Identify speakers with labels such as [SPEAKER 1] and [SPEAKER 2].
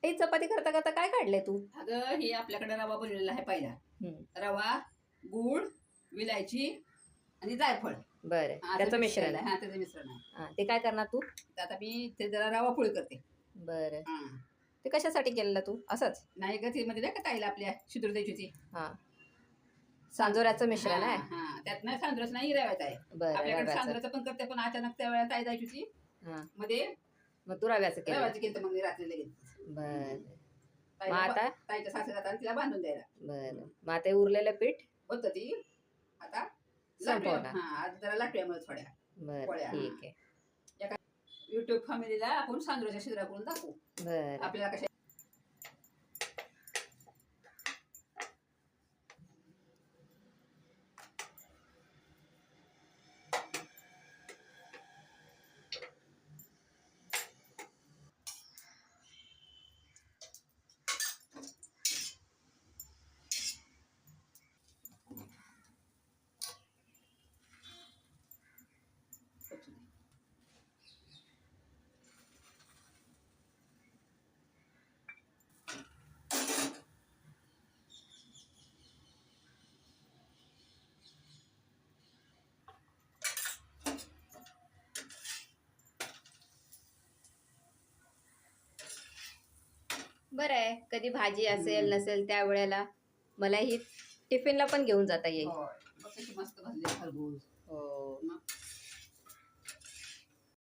[SPEAKER 1] हे चपाती करता करता काय काढले तू?
[SPEAKER 2] अगं हे आपल्याकडे रवा बनवलेला आहे पहिला. रवा, गूळ, विलायची आणि जायफळ.
[SPEAKER 1] बरं,
[SPEAKER 2] हा,
[SPEAKER 1] त्याचं
[SPEAKER 2] असं
[SPEAKER 1] मिश्रण आहे.
[SPEAKER 2] हा, त्याचं मिश्रण आहे.
[SPEAKER 1] ते काय करणार तू?
[SPEAKER 2] तर आता मी ते जरा रवा पोळी करते.
[SPEAKER 1] बरं,
[SPEAKER 2] हा.
[SPEAKER 1] ते कशासाठी केलेलं तू? असंच?
[SPEAKER 2] नाही ग, ती मध्ये नाही का ताईला आपल्या शिदूर द्यायची ती.
[SPEAKER 1] हा, सांजोऱ्याचं मिश्रण आहे.
[SPEAKER 2] हा, त्यात नाही सांजरच नाही रव्याचं आहे.
[SPEAKER 1] बरं,
[SPEAKER 2] आपल्याकडे
[SPEAKER 1] रव्याचं.
[SPEAKER 2] सांजराचं पण करते, पण अचानक त्या वेळेला ताई द्यायची ती
[SPEAKER 1] हा,
[SPEAKER 2] मध्ये
[SPEAKER 1] मग तू रव्याचं केलं?
[SPEAKER 2] रव्याचं केलं मग मी रात्री लगेच.
[SPEAKER 1] बरं, मग आता
[SPEAKER 2] ताईच्या सासऱ्यात तिला बांधून द्यायला.
[SPEAKER 1] बरं, मग आता उरलेलं पीठ
[SPEAKER 2] होतं ती आता
[SPEAKER 1] संपवणार.
[SPEAKER 2] हा, आज जरा लाटूयामुळे थोड्या
[SPEAKER 1] बरं,
[SPEAKER 2] पोळ्या.
[SPEAKER 1] ठीक आहे.
[SPEAKER 2] युट्यूब फॅमिलीला आपण सांजोऱ्याच्या शिरा करून दाखवू.
[SPEAKER 1] बरं,
[SPEAKER 2] आपल्याला कशा
[SPEAKER 1] बरं आहे. कधी भाजी असेल नसेल त्यावेळेला मला ही टिफिनला पण घेऊन जाता येईल.
[SPEAKER 2] मस्त भाजले खरबूज.
[SPEAKER 1] हो,
[SPEAKER 2] मग